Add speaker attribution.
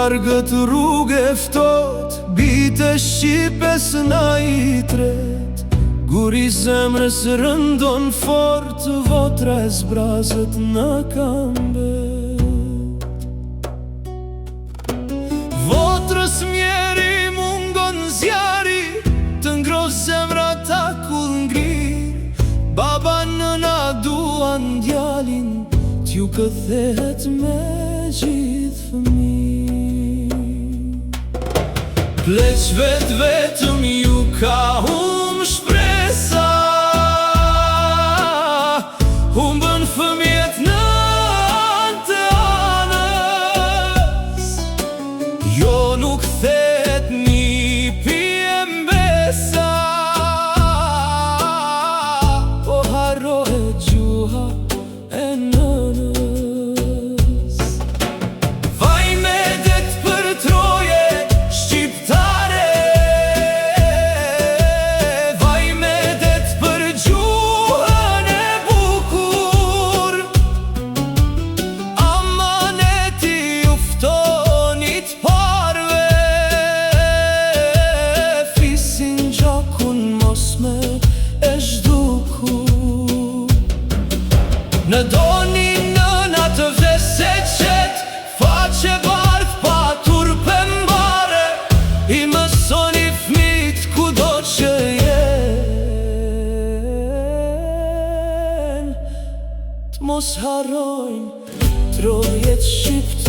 Speaker 1: largët rrugë ftohtë, bite shqipes na i tret. Guri zemrës rëndon fort, votra e zbrazët na kambet. Votrës mjeri mungon zjari, të ngro zemra ta kull ngrir. Baba nëna duan djalin, t'ju këthet me gjithë fëmijë. Pleq vetëm ju ka shpresa, humbën fëmijët në të anës. Jo nuk thet një pije mbesa, po harrohet gjuha e nënës. Vaj me det për troje shqiptare, vaj me det për gjuhën e bukur. Amaneti uftonit parve, fisin gjakun mos me e zhdukur. Në doni nëna të vese qet, faqe bardh patur pëmbare. I mësoni fmit kudo që jen, t'mos harrojnë trojet shqiptare.